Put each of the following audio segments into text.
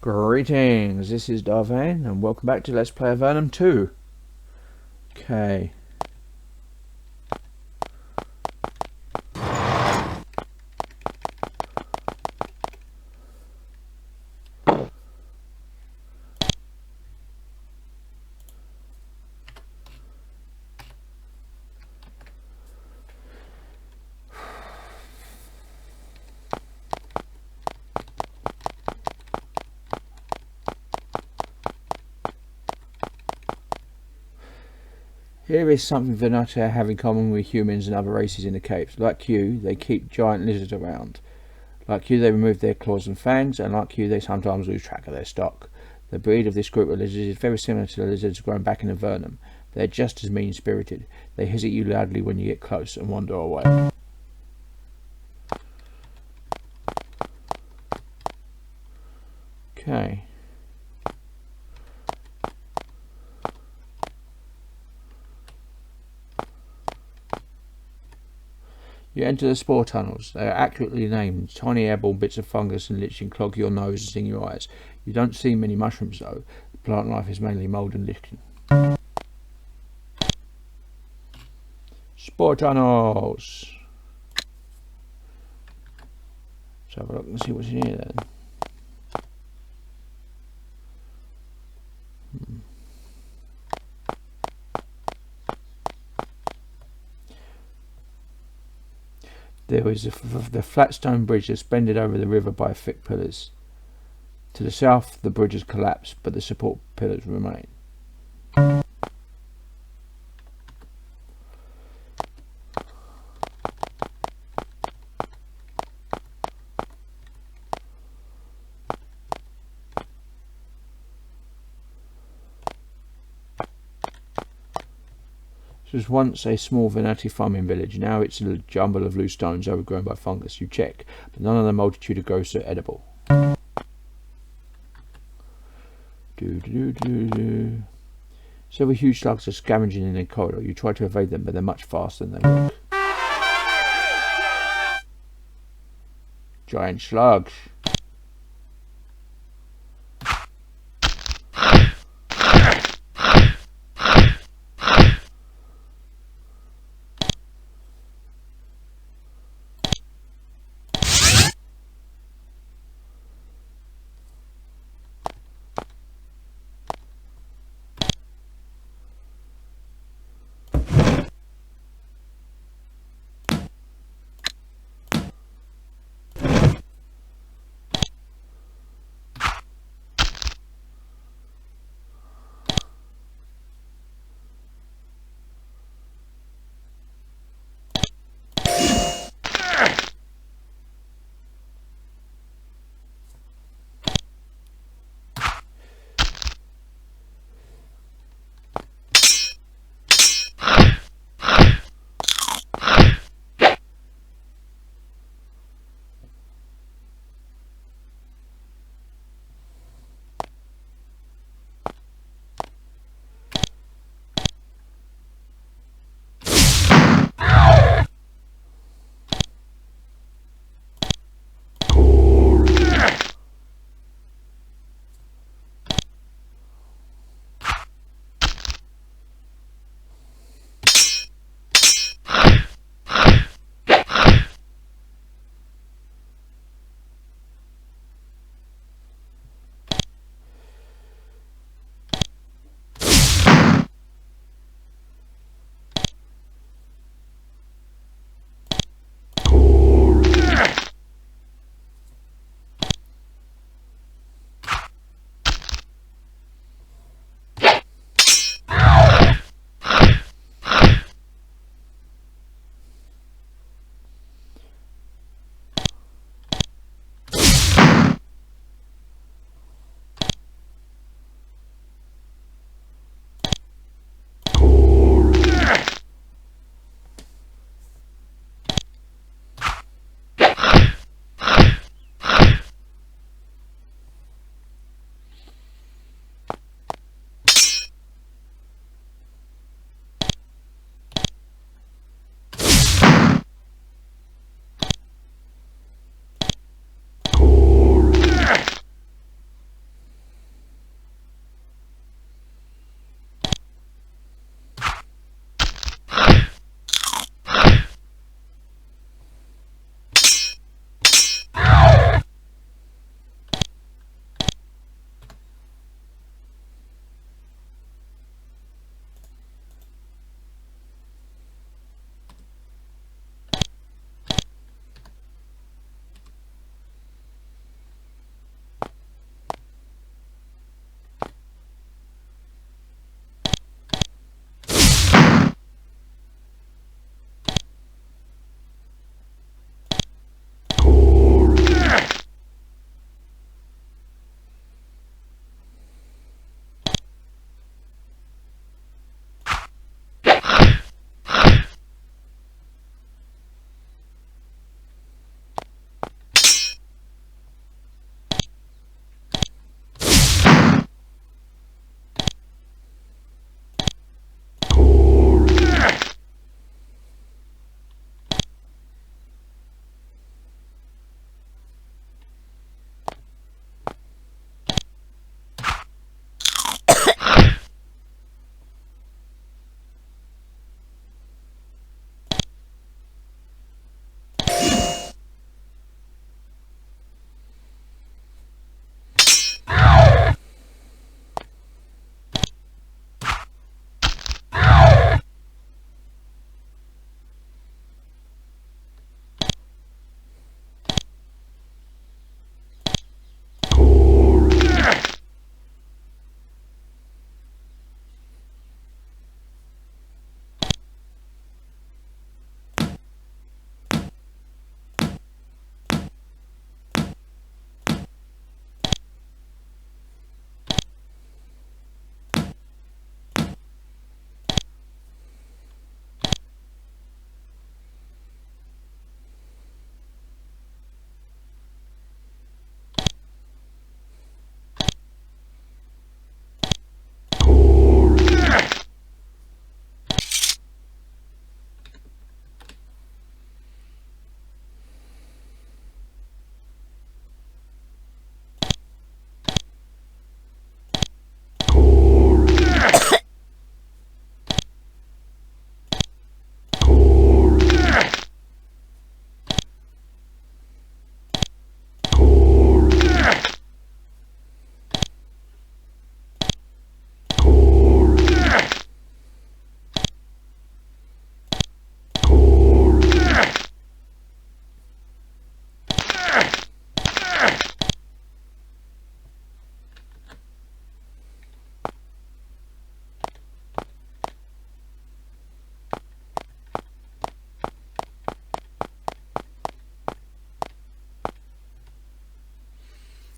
Greetings, this is Vane, and welcome back to Let's Play Avernum 2. Okay. Here is something Vane have in common with humans and other races in the capes. Like you, they keep giant lizards around. Like you, they remove their claws and fangs, and like you, they sometimes lose track of their stock. The breed of this group of lizards is very similar to the lizards grown back in Avernum. They're just as mean-spirited. They hiss at you loudly when you get close and wander away. Okay. You enter the spore tunnels. They are accurately named. Tiny airborne bits of fungus and lichen clog your nose and sting your eyes. You don't see many mushrooms though. The plant life is mainly mould and lichen. Spore tunnels! Let's have a look and see what's in here then. There is the flat stone bridge suspended over the river by thick pillars. To the south the bridge has collapsed, but the support pillars remain. This was once a small Venati farming village. Now it's a jumble of loose stones overgrown by fungus. You check, but none of the multitude of growths are edible. Several huge slugs are scavenging in the corridor. You try to evade them, but they're much faster than they look. Giant slugs.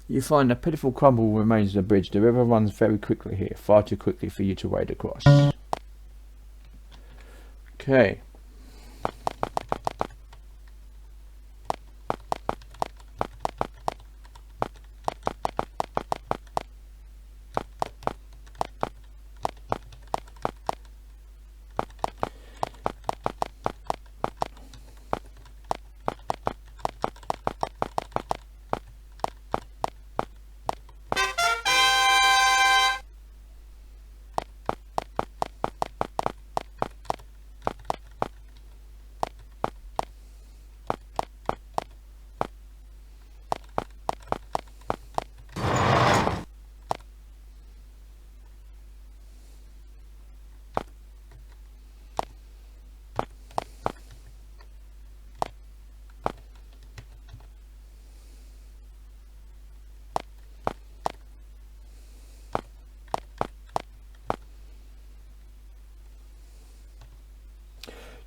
You find a pitiful crumble remains on the bridge. The river runs very quickly here, far too quickly for you to wade across. Okay.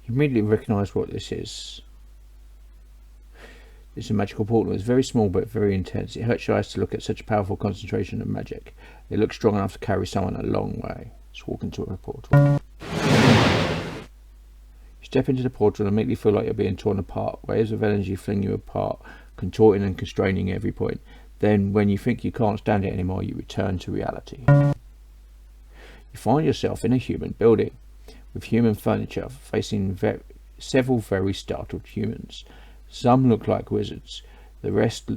You immediately recognise what this is. It's a magical portal. It's very small but very intense. It hurts your eyes to look at such a powerful concentration of magic. It looks strong enough to carry someone a long way. Let's walk into a portal. You step into the portal and immediately feel like you're being torn apart. Waves of energy fling you apart, contorting and constraining every point. Then, when you think you can't stand it anymore, you return to reality. You find yourself in a human building, with human furniture, facing several very startled humans. Some look like wizards, the rest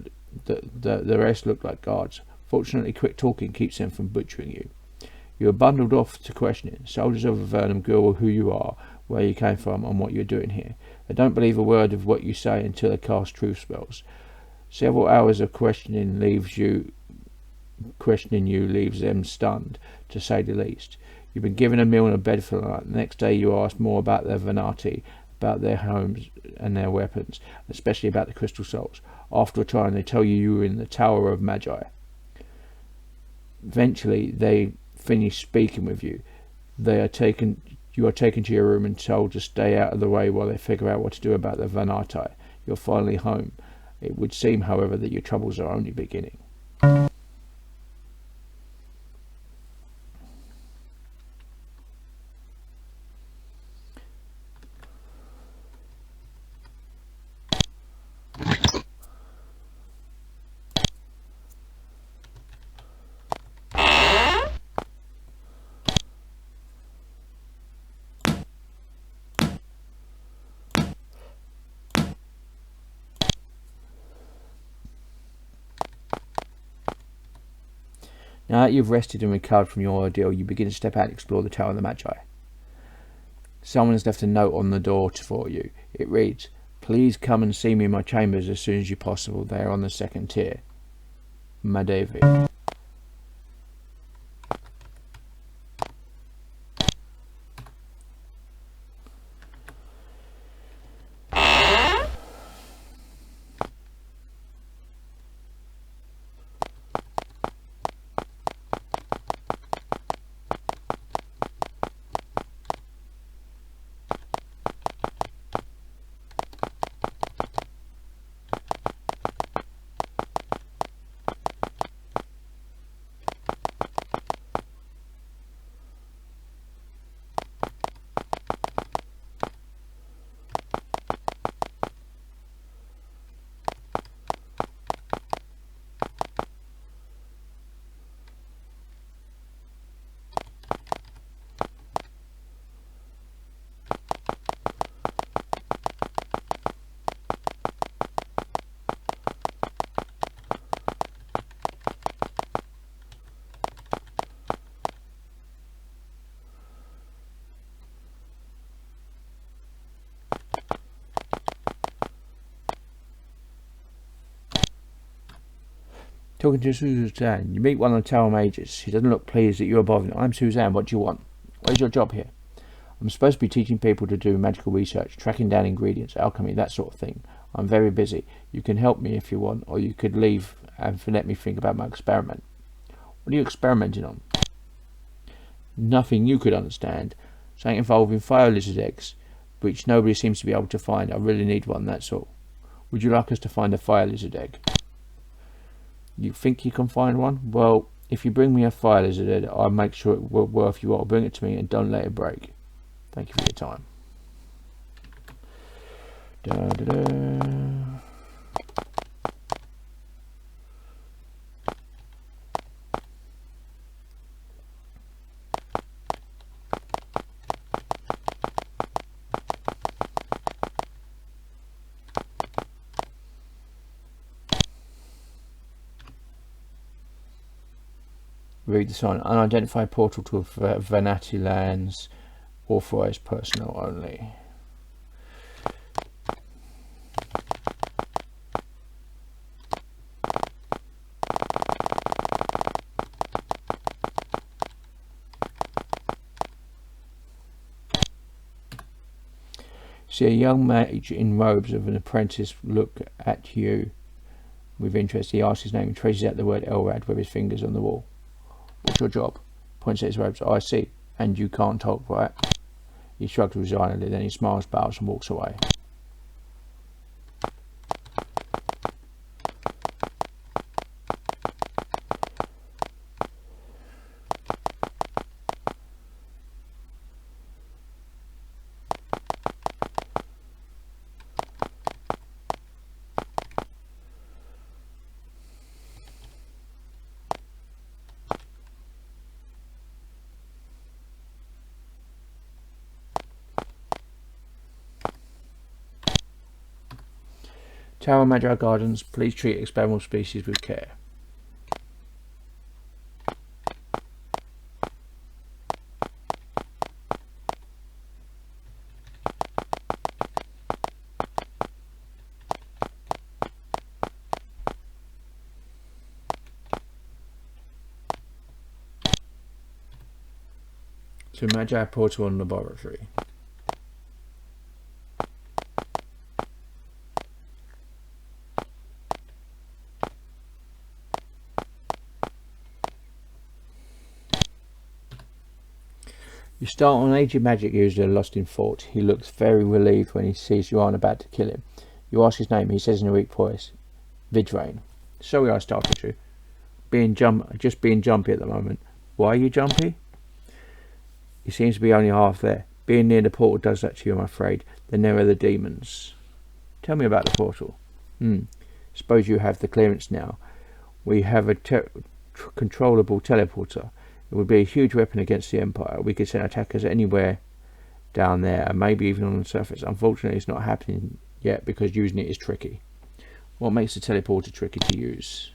look like guards. Fortunately, quick talking keeps them from butchering you. You are bundled off to questioning. Soldiers of Avernum Google who you are, where you came from, and what you're doing here. They don't believe a word of what you say until they cast truth spells. Several hours of questioning you leaves them stunned, to say the least. You've been given a meal and a bed for the night. The next day you ask more about their Venati, about their homes and their weapons, especially about the crystal souls. After a time they tell you were in the Tower of Magi. Eventually they finish speaking with you. You are taken to your room and told to stay out of the way while they figure out what to do about the Venati. You're finally home. It would seem, however, that your troubles are only beginning. Now that you've rested and recovered from your ordeal, you begin to step out and explore the Tower of the Magi. Someone has left a note on the door for you. It reads, "Please come and see me in my chambers as soon as you possible. They are on the second tier. Madevi." Talking to Suzanne, you meet one of the tower mages. She doesn't look pleased that you are bothering. "I'm Suzanne, what do you want? What is your job here?" "I'm supposed to be teaching people to do magical research, tracking down ingredients, alchemy, that sort of thing. I'm very busy. You can help me if you want, or you could leave and let me think about my experiment." "What are you experimenting on?" "Nothing you could understand. Something involving fire lizard eggs, which nobody seems to be able to find. I really need one, that's all." "Would you like us to find a fire lizard egg?" You think you can find one? Well, if you bring me a fire lizard head, I'll make sure it will worth you while. Bring it to me and don't let it break. Thank you for your time. Da, da, da. Read the sign. Unidentified portal to Vane lands. Authorized personnel only. See a young mage in robes of an apprentice look at you with interest. He asks his name and traces out the word Elrad with his fingers on the wall. What's your job? Points at his robes. I see. And you can't talk, right? He shrugs resignedly, then he smiles, bows and walks away. Tower Magi Gardens, please treat experimental species with care. To Magi Portal and Laboratory. You start on an aged magic user lost in thought. He looks very relieved when he sees you aren't about to kill him. You ask his name. He says in a weak voice, Vane. Sorry I startled you. Just being jumpy at the moment. Why are you jumpy? He seems to be only half there. Being near the portal does that to you, I'm afraid. Then there are the demons. Tell me about the portal. Suppose you have the clearance now. We have a controllable teleporter. It would be a huge weapon against the Empire. We could send attackers anywhere down there, and maybe even on the surface. Unfortunately, it's not happening yet because using it is tricky. What makes the teleporter tricky to use?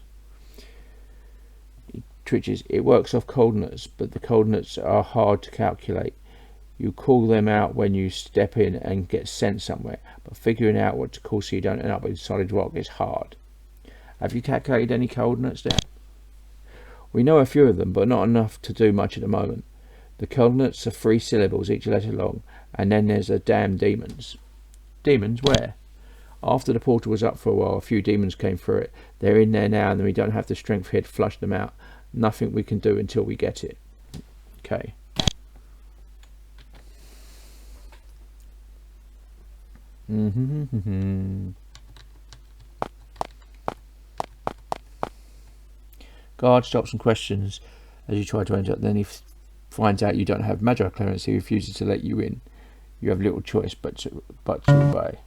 It works off coordinates, but the coordinates are hard to calculate. You call them out when you step in and get sent somewhere, but figuring out what to call so you don't end up with solid rock is hard. Have you calculated any coordinates there? We know a few of them, but not enough to do much at the moment. The coordinates are 3 syllables, each letter long, and then there's the damn demons. Demons? Where? After the portal was up for a while, a few demons came through it. They're in there now, and we don't have the strength here to flush them out. Nothing we can do until we get it. Okay. Guard stops and questions as you try to enter. Then he finds out you don't have Magi clearance. He refuses to let you in. You have little choice but to obey.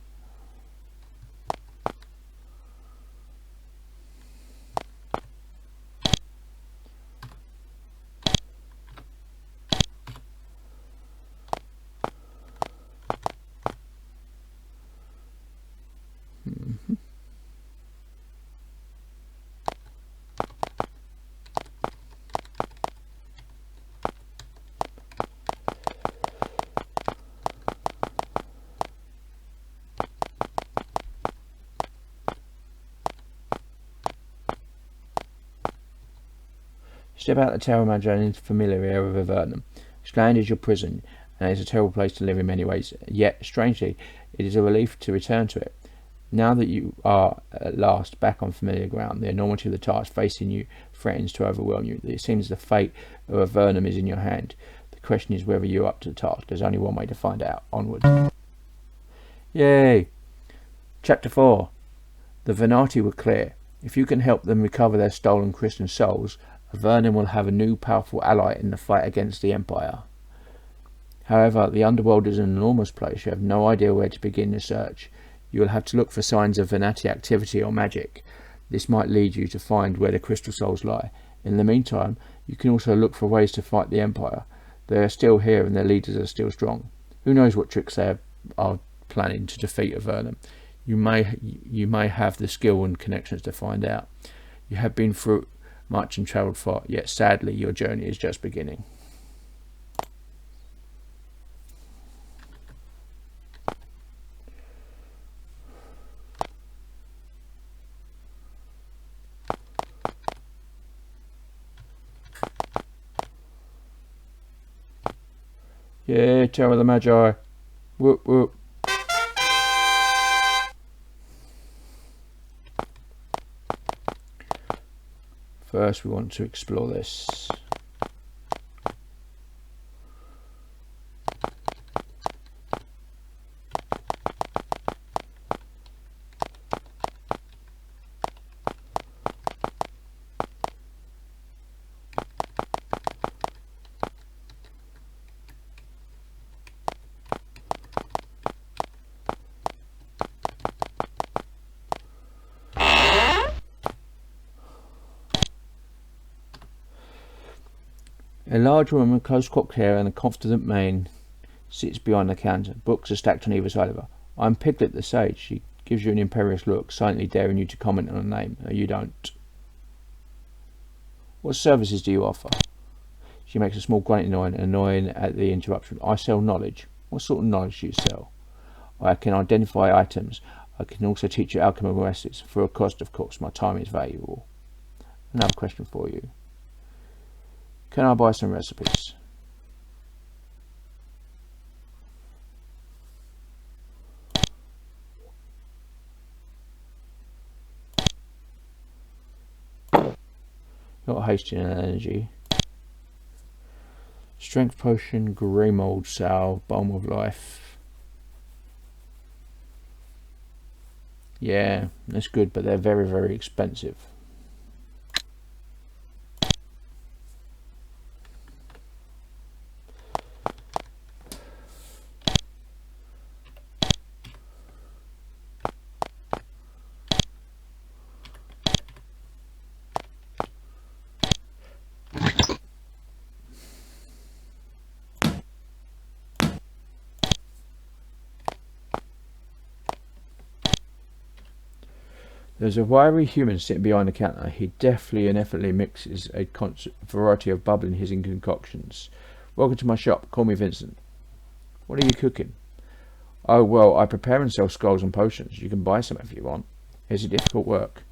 Step out the Tower Magi into the familiar area of Avernum. This land is your prison, and it is a terrible place to live in many ways. Yet, strangely, it is a relief to return to it. Now that you are at last back on familiar ground, the enormity of the task facing you threatens to overwhelm you. It seems the fate of Avernum is in your hand. The question is whether you are up to the task. There's only one way to find out. Onwards. Yay! Chapter 4. The Venati were clear. If you can help them recover their stolen Christian souls, Avernum will have a new powerful ally in the fight against the Empire. However, the underworld is an enormous place. You have no idea where to begin the search. You will have to look for signs of Venati activity or magic. This might lead you to find where the crystal souls lie. In the meantime, you can also look for ways to fight the Empire. They are still here and their leaders are still strong. Who knows what tricks they are planning to defeat Avernum. You may have the skill and connections to find out. You have been through much and travelled far, yet sadly your journey is just beginning. Yeah, Tower of the Magi. Whoop whoop. First we want to explore this. A large woman with close cropped hair and a confident mien sits behind the counter. Books are stacked on either side of her. I'm Piglet the Sage. She gives you an imperious look, silently daring you to comment on her name. No, you don't. What services do you offer? She makes a small grunt, annoying at the interruption. I sell knowledge. What sort of knowledge do you sell? I can identify items. I can also teach you alchemical recipes. For a cost, of course. My time is valuable. Another question for you. Can I buy some recipes? Not hasty in energy. Strength potion, grey mold salve, balm of life. Yeah, that's good, but they're very, very expensive. There's a wiry human sitting behind the counter. He deftly and effortlessly mixes a variety of bubble in his concoctions. Welcome to my shop. Call me Vincent. What are you cooking? Oh, well, I prepare and sell scrolls and potions. You can buy some if you want. Is it difficult work?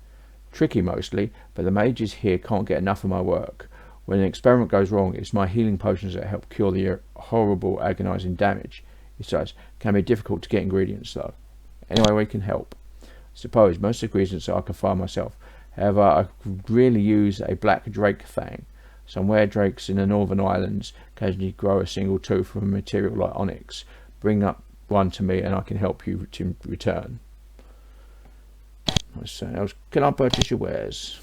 Tricky mostly, but the mages here can't get enough of my work. When an experiment goes wrong, it's my healing potions that help cure the horrible, agonizing damage. Besides, it can be difficult to get ingredients, though. Anyway, we can help. Suppose most ingredients I can find myself. However, I could really use a black drake fang. Some rare drakes in the northern islands occasionally grow a single tooth from a material like onyx. Bring up one to me and I can help you to return. Can I purchase your wares?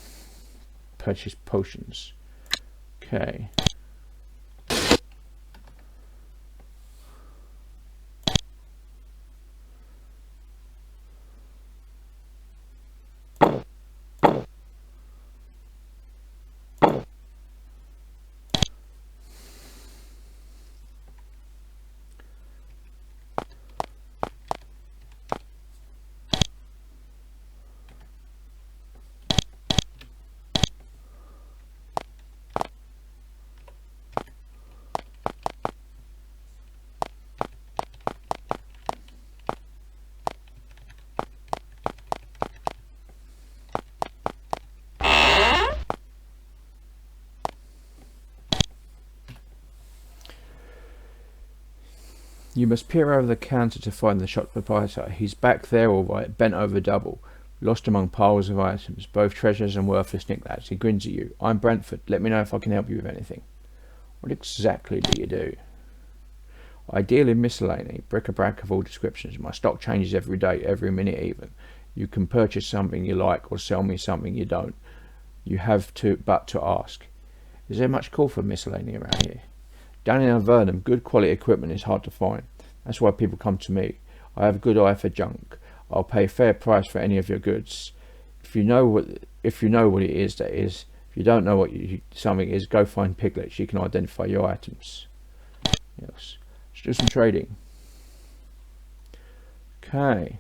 Purchase potions. Okay. You must peer over the counter to find the shop proprietor. He's back there all right, bent over double, lost among piles of items, both treasures and worthless knickknacks. He grins at you. I'm Brentford. Let me know if I can help you with anything. What exactly do you do? I deal in miscellany, bric-a-brac of all descriptions. My stock changes every day, every minute even. You can purchase something you like or sell me something you don't. You have to ask. Is there much call for miscellany around here? Down in Avernum, good quality equipment is hard to find. That's why people come to me. I have a good eye for junk. I'll pay a fair price for any of your goods. If you know what it is, that is. If you don't know what something is, go find Piglet. She can identify your items. Yes. Let's do some trading. Okay.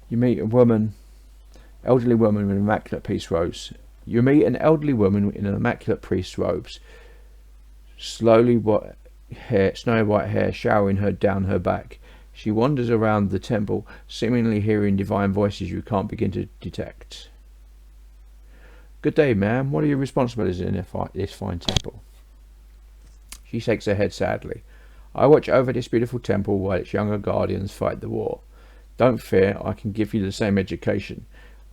You meet a elderly woman with immaculate priest robes. You meet an elderly woman in an immaculate priest robes, snowy white hair showering her down her back. She wanders around the temple, seemingly hearing divine voices you can't begin to detect. Good day, ma'am. What are your responsibilities in this fine temple? She shakes her head sadly. I watch over this beautiful temple while its younger guardians fight the war. Don't fear, I can give you the same education.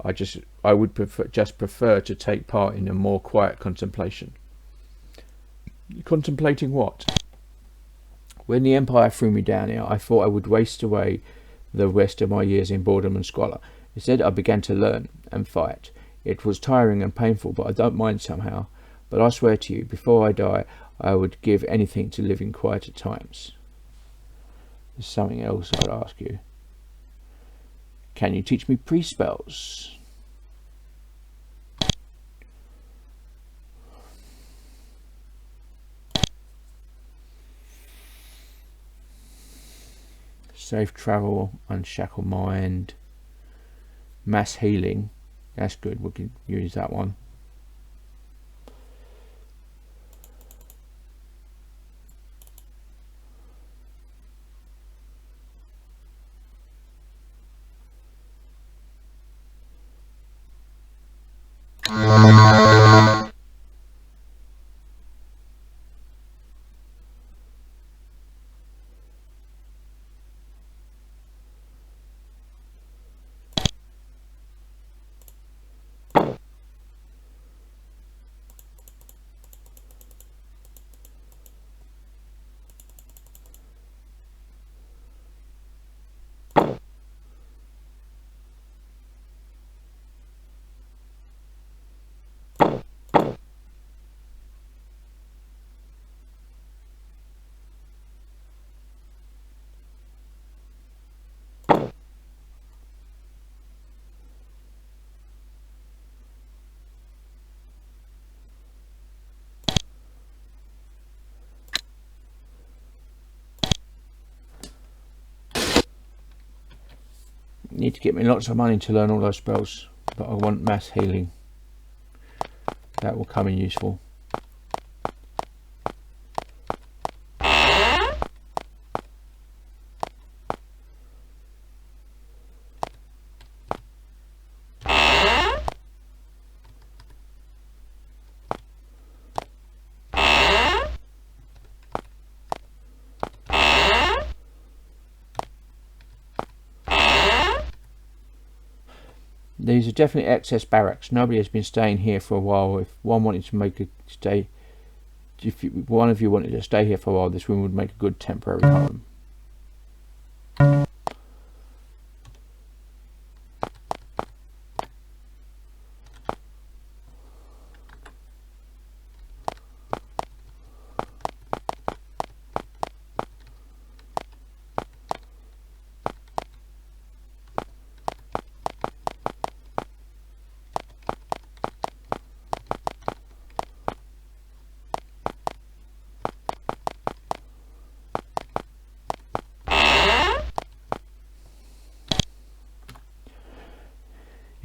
I would prefer to take part in a more quiet contemplation. Contemplating what? When the Empire threw me down here, I thought I would waste away the rest of my years in boredom and squalor. Instead, I began to learn and fight. It was tiring and painful, but I don't mind somehow. But I swear to you, before I die, I would give anything to live in quieter times. There's something else I'd ask you. Can you teach me pre-spells? Safe travel, unshackle mind, mass healing. That's good, we can use that one. Need to get me lots of money to learn all those spells, but I want mass healing. That will come in useful. These are definitely excess barracks. Nobody has been staying here for a while. If one wanted to make a stay, one of you wanted to stay here for a while, this room would make a good temporary home.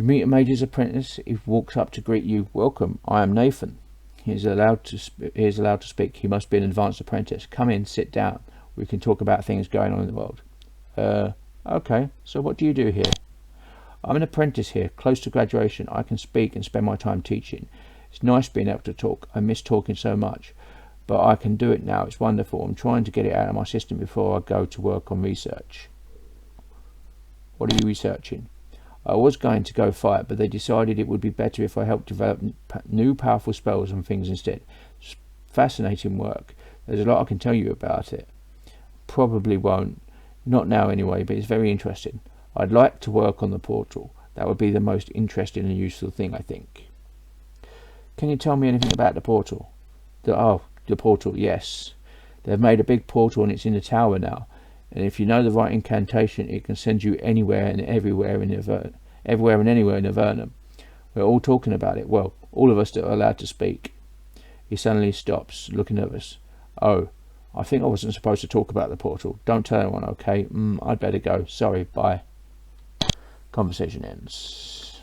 You meet a mage's apprentice. He walks up to greet you. Welcome, I am Nathan. He is allowed to speak. He must be an advanced apprentice. Come in, sit down. We can talk about things going on in the world. Okay, so what do you do here? I'm an apprentice here, close to graduation. I can speak and spend my time teaching. It's nice being able to talk. I miss talking so much. But I can do it now. It's wonderful. I'm trying to get it out of my system before I go to work on research. What are you researching? I was going to go fight, but they decided it would be better if I helped develop new powerful spells and things instead. It's fascinating work. There's a lot I can tell you about it. Probably won't. Not now anyway, but it's very interesting. I'd like to work on the portal. That would be the most interesting and useful thing, I think. Can you tell me anything about the portal? The portal, yes. They've made a big portal and it's in the tower now. And if you know the right incantation, it can send you anywhere and everywhere and anywhere in Avernum. We're all talking about it. Well, all of us that are allowed to speak. He suddenly stops, looking at us. Oh, I think I wasn't supposed to talk about the portal. Don't tell anyone, okay? I'd better go. Sorry, bye. Conversation ends.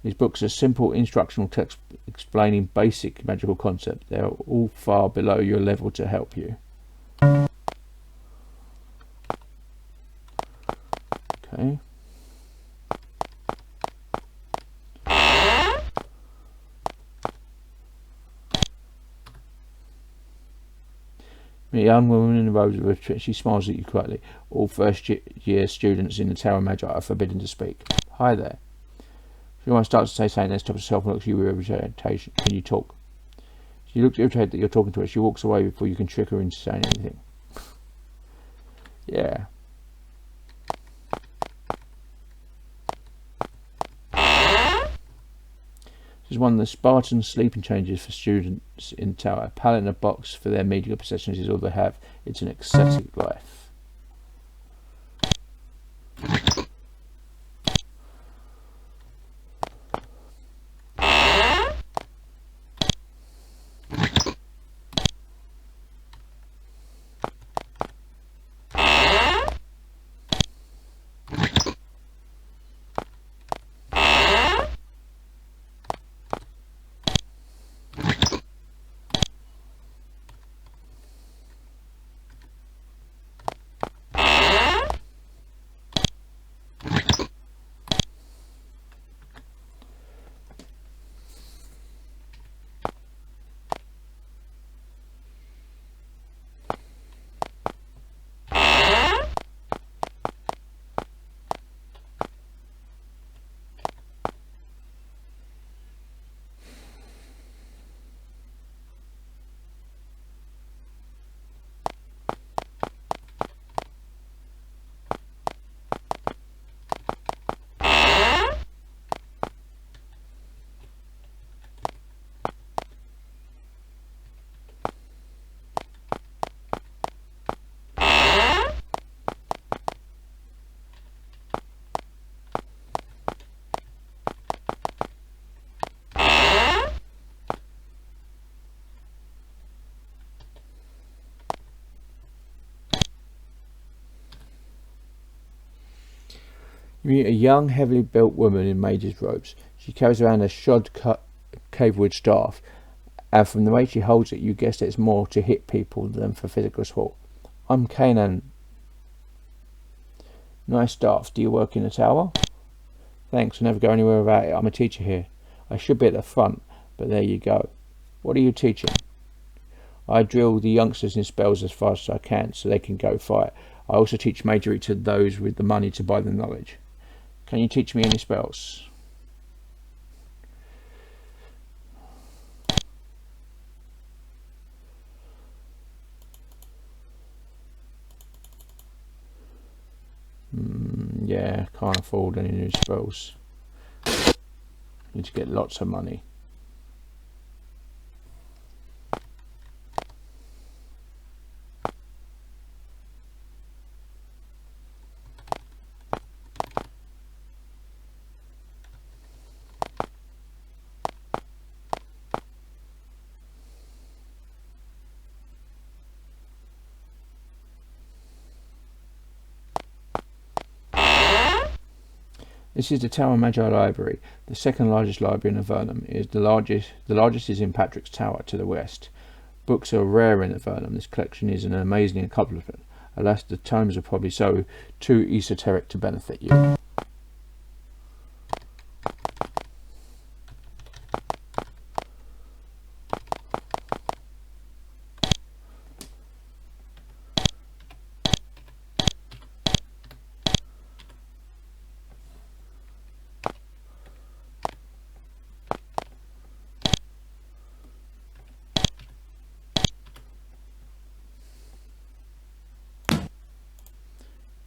These books are simple instructional texts explaining basic magical concepts. They are all far below your level to help you. Okay. A young woman in the robes of a she smiles at you quietly. All first-year students in the Tower of Magi are forbidden to speak. Hi there. If anyone starts to say something, then stops herself and looks at you with irritation. Can you talk? She looks irritated that you're talking to her. She walks away before you can trick her into saying anything. Yeah. This is one of the Spartan sleeping changes for students in the tower. A pallet and a box for their medical possessions is all they have. It's an ecstatic life. You meet a young, heavily built woman in mage's robes. She carries around a shod cavewood staff, and from the way she holds it, you guess it's more to hit people than for physical assault. I'm Kanan. Nice staff. Do you work in the tower? Thanks, I never go anywhere without it. I'm a teacher here. I should be at the front, but there you go. What are you teaching? I drill the youngsters in spells as fast as I can so they can go fight. I also teach magery to those with the money to buy the knowledge. Can you teach me any spells? Yeah, can't afford any new spells. Need to get lots of money. This is the Tower Magi Library, the second largest library in Avernum. It is the largest is in Patrick's Tower to the west. Books are rare in Avernum. This collection is an amazing accomplishment. Alas, the tomes are probably too esoteric to benefit you.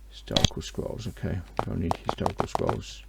Historical scrolls, okay. We don't need historical scrolls.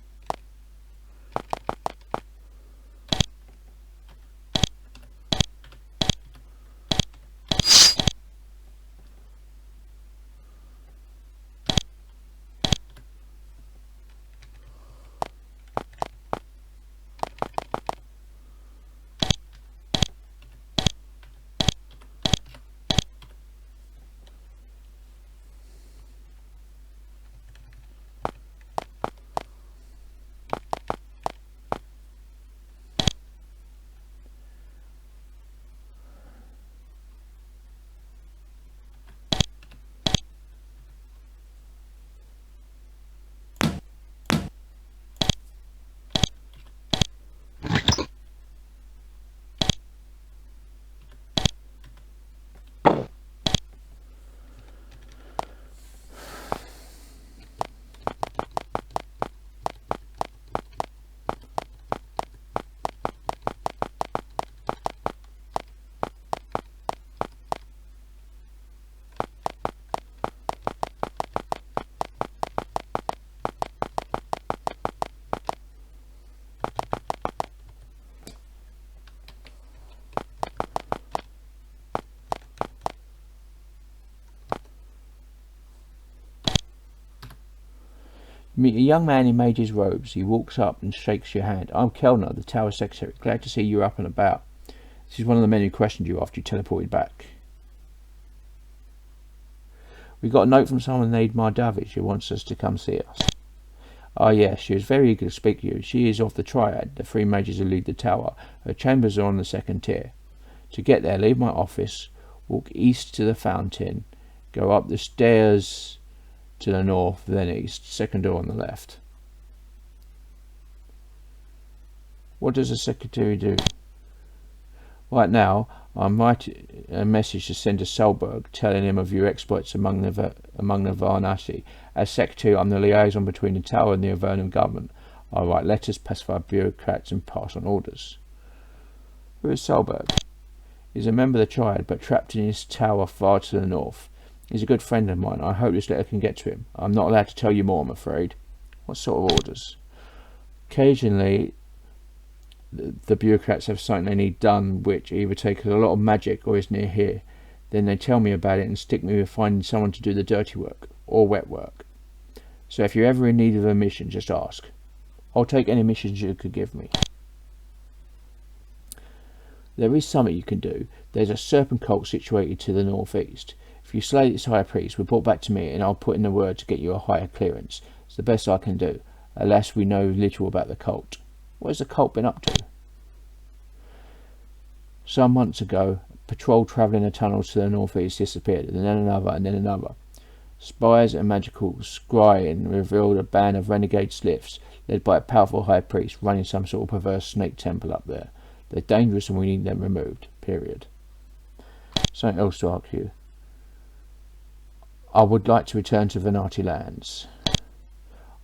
Meet a young man in mage's robes. He walks up and shakes your hand. I'm Kellner, the tower secretary. Glad to see you up and about. This is one of the men who questioned you after you teleported back. We got a note from someone named Mardavish who wants us to come see us. Ah yes, she was very eager to speak to you. She is of the Triad, the three mages who lead the tower. Her chambers are on the second tier. To get there, leave my office, walk east to the fountain, go up the stairs to the north, then east, second door on the left. What does the secretary do? Right now, I'm writing a message to Senator Solberg, telling him of your exploits among the Varnasi. As secretary, I'm the liaison between the tower and the Avernum government. I write letters, pacify bureaucrats, and pass on orders. Who is Solberg? He's a member of the Triad, but trapped in his tower far to the north. He's a good friend of mine. I hope this letter can get to him. I'm not allowed to tell you more, I'm afraid. What sort of orders? Occasionally, the bureaucrats have something they need done which either takes a lot of magic or is near here. Then they tell me about it and stick me with finding someone to do the dirty work, or wet work. So if you're ever in need of a mission, just ask. I'll take any missions you could give me. There is something you can do. There's a serpent cult situated to the northeast. If you slay its high priest, report back to me and I'll put in the word to get you a higher clearance. It's the best I can do. Alas, we know little about the cult. What has the cult been up to? Some months ago, a patrol travelling the tunnels to the northeast disappeared, and then another, and then another. Spies and magical scrying revealed a band of renegade sliths, led by a powerful high priest, running some sort of perverse snake temple up there. They're dangerous and we need them removed. Period. Something else to ask you. I would like to return to Venati lands.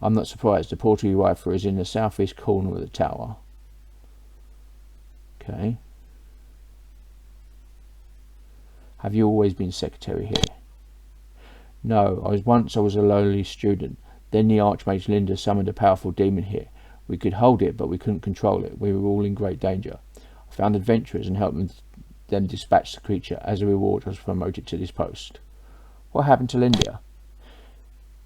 I'm not surprised. The portal you write for is in the southeast corner of the tower. Okay. Have you always been secretary here? No, I was a lowly student. Then the Archmage Linda summoned a powerful demon here. We could hold it, but we couldn't control it. We were all in great danger. I found adventurers and helped them dispatch the creature. As a reward, I was promoted to this post. What happened to Linda?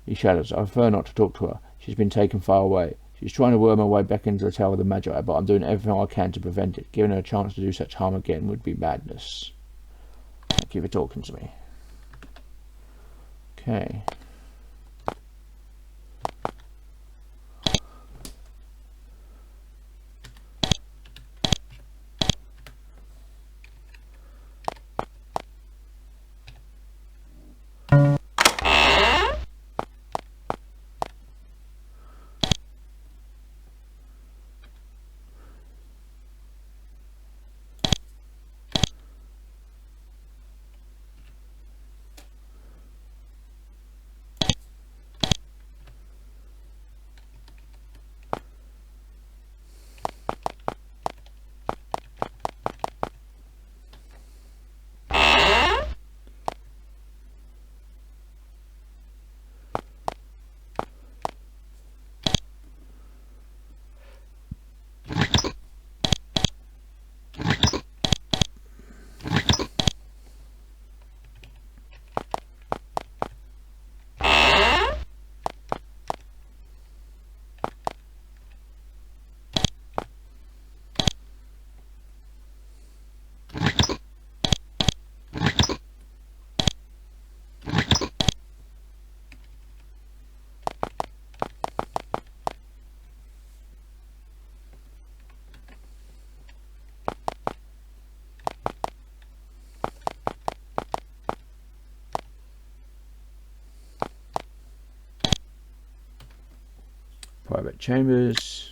He shadows. I prefer not to talk to her. She's been taken far away. She's trying to worm her way back into the Tower of the Magi, but I'm doing everything I can to prevent it. Giving her a chance to do such harm again would be madness. Thank you for talking to me. Okay. Private chambers.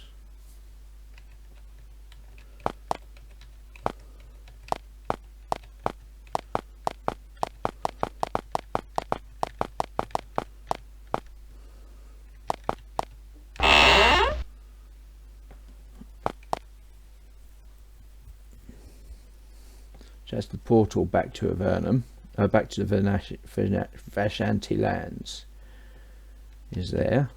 So that's the portal back to Avernum, back to the Vashanti lands. Is there?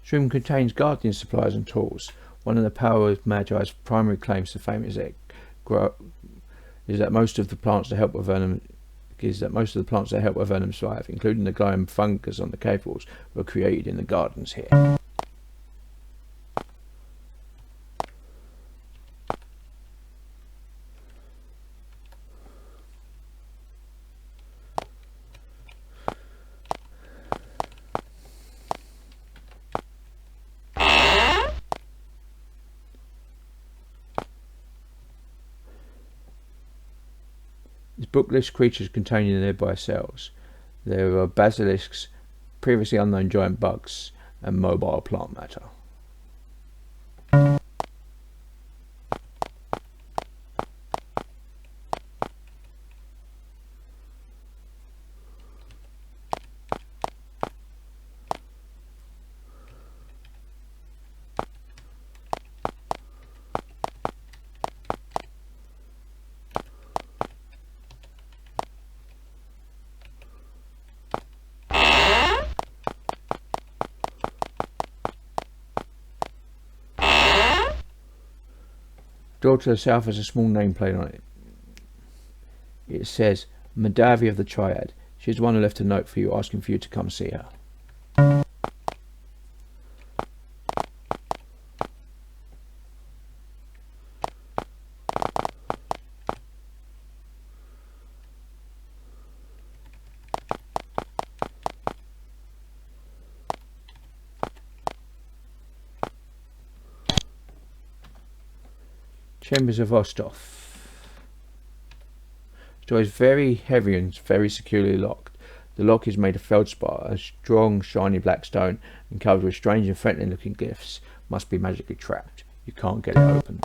This room contains gardening supplies and tools. One of the Power of Magi's primary claims to fame is that most of the plants that help Avernum thrive, including the glowing fungus on the cave walls, were created in the gardens here. This book lists creatures contained in nearby cells. There are basilisks, previously unknown giant bugs, and mobile plant matter. Door to the south has a small nameplate on it. It says, Madavi of the Triad. She's the one who left a note for you asking for you to come see her. Chambers of Osthoff. The door is very heavy and very securely locked. The lock is made of feldspar, a strong, shiny black stone, and covered with strange and threatening looking glyphs. Must be magically trapped. You can't get it open.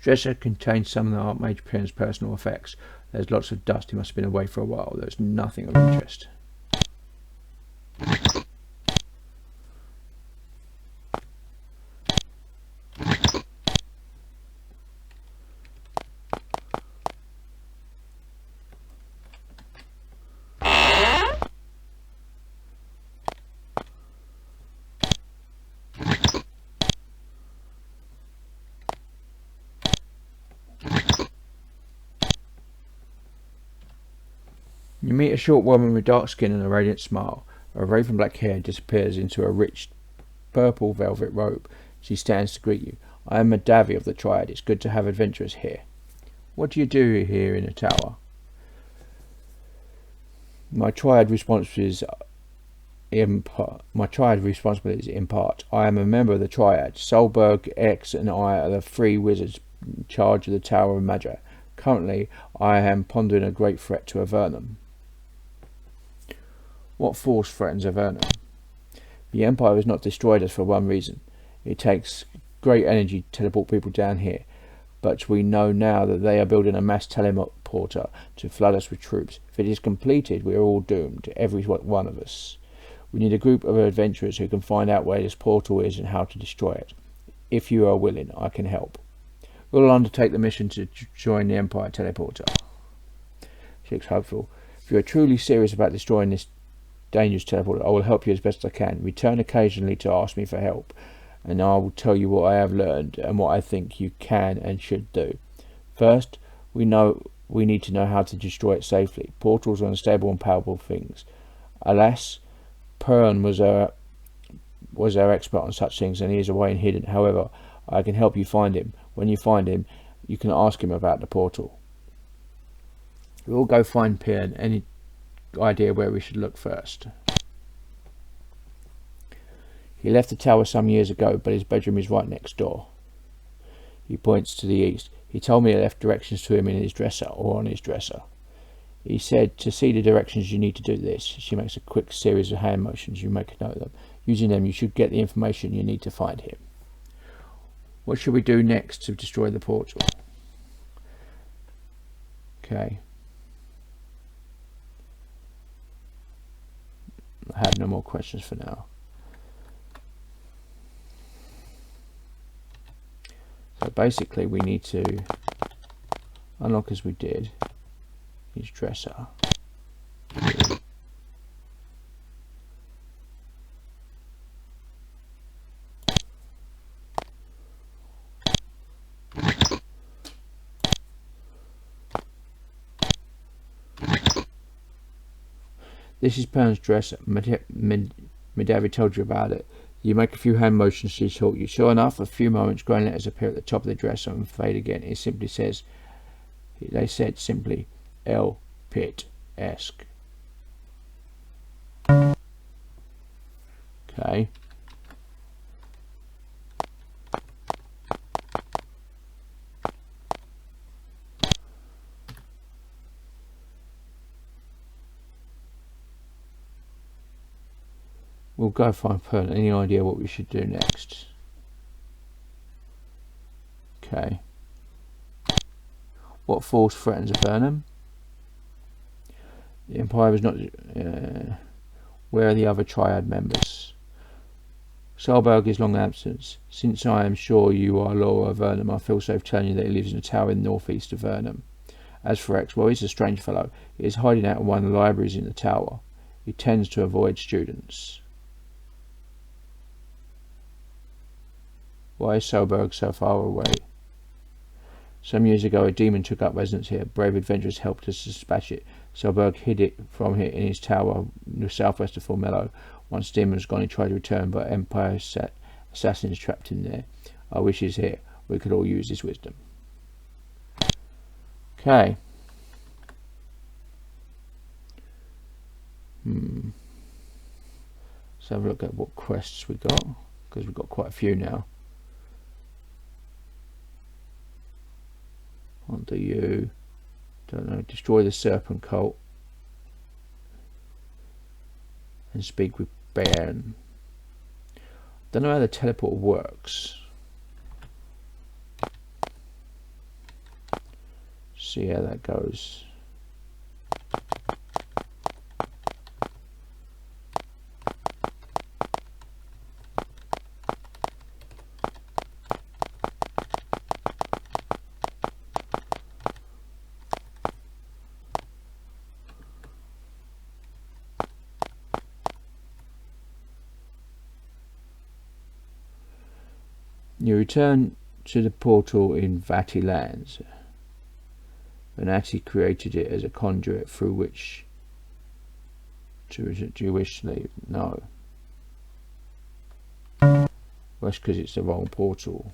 Dresser contains some of the Archmage Pyrrn's personal effects. There's lots of dust. He must have been away for a while. There's nothing of interest. You meet a short woman with dark skin and a radiant smile. Her raven black hair disappears into a rich purple velvet robe. She stands to greet you. I am Madavi of the Triad. It's good to have adventurers here. What do you do here in the tower? My triad responsibilities in part. I am a member of the Triad. Solberg, X, and I are the three wizards in charge of the Tower of Magi. Currently, I am pondering a great threat to Avernum. What force threatens Avernum? The Empire has not destroyed us for one reason. It takes great energy to teleport people down here. But we know now that they are building a mass teleporter to flood us with troops. If it is completed, we are all doomed, every one of us. We need a group of adventurers who can find out where this portal is and how to destroy it. If you are willing, I can help. We'll undertake the mission to join the Empire teleporter. She looks hopeful. If you are truly serious about destroying this dangerous teleporter, I will help you as best I can. Return occasionally to ask me for help, and I will tell you what I have learned and what I think you can and should do. First, we need to know how to destroy it safely. Portals are unstable and powerful things. Alas, Pyrrn was our expert on such things, and he is away and hidden. However, I can help you find him. When you find him, you can ask him about the portal. We'll go find Pyrrn. Any idea where we should look first? He left the tower some years ago, but his bedroom is right next door. He points to the east. He told me I left directions to him in his dresser, or on his dresser. He said to see the directions you need to do this. She makes a quick series of hand motions. You make a note of them. Using them, you should get the information you need to find him. What should we do next to destroy the portal? Okay. I have no more questions for now. So basically we need to unlock, as we did, his dresser. This is Pyrrn's dresser. Madavi told you about it. You make a few hand motions, she taught you. Sure enough, a few moments, green letters appear at the top of the dresser and fade again. It simply says, they said simply, L. Pitt esque. Okay. We'll go find Pyrrn. Any idea what we should do next? Okay. What force threatens Avernum? The Empire was not... where are the other Triad members? Solberg is long absent. Since I am sure you are loyal of Avernum, I feel safe telling you that he lives in a tower in the northeast of Avernum. As for X, well, he's a strange fellow. He is hiding out in one of the libraries in the tower. He tends to avoid students. Why is Solberg so far away? Some years ago, a demon took up residence here. Brave adventurers helped us dispatch it. Solberg hid it from here in his tower in the southwest of Formello. Once the demon was gone, he tried to return, but Empire assassins trapped him there. I wish he's here. We could all use his wisdom. Okay. Let's have a look at what quests we got, because we've got quite a few now. What do you? Don't know. Destroy the serpent cult and speak with Vane. Don't know how the teleporter works. see how that goes. You return to the portal in Vati lands. Venati created it as a conduit through which do you wish to leave? No. Well, that's because it's the wrong portal.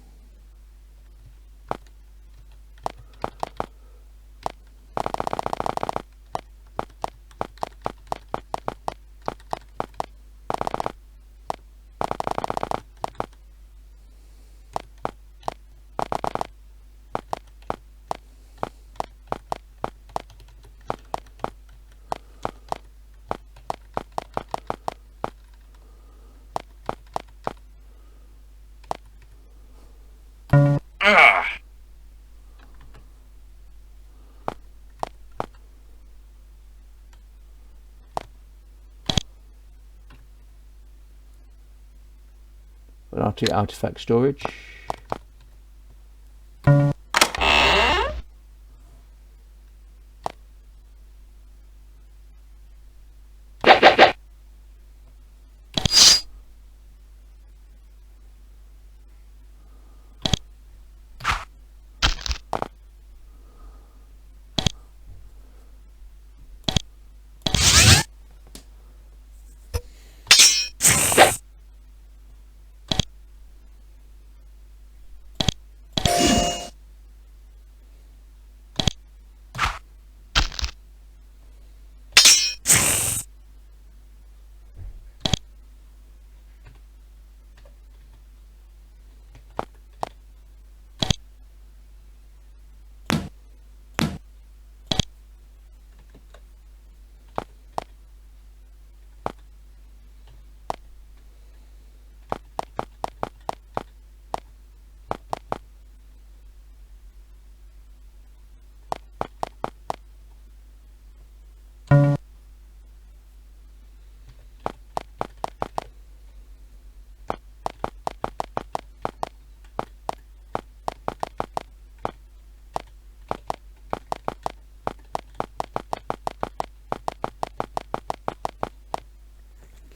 Artifact storage.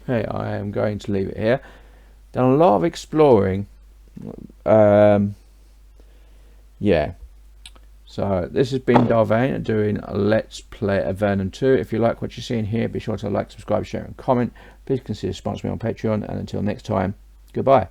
Okay, I am going to leave it here. Done a lot of exploring. Yeah. So this has been Vane doing a Let's Play Avernum 2. If you like what you're seeing here, be sure to like, subscribe, share and comment. Please consider sponsoring me on Patreon. And until next time, goodbye.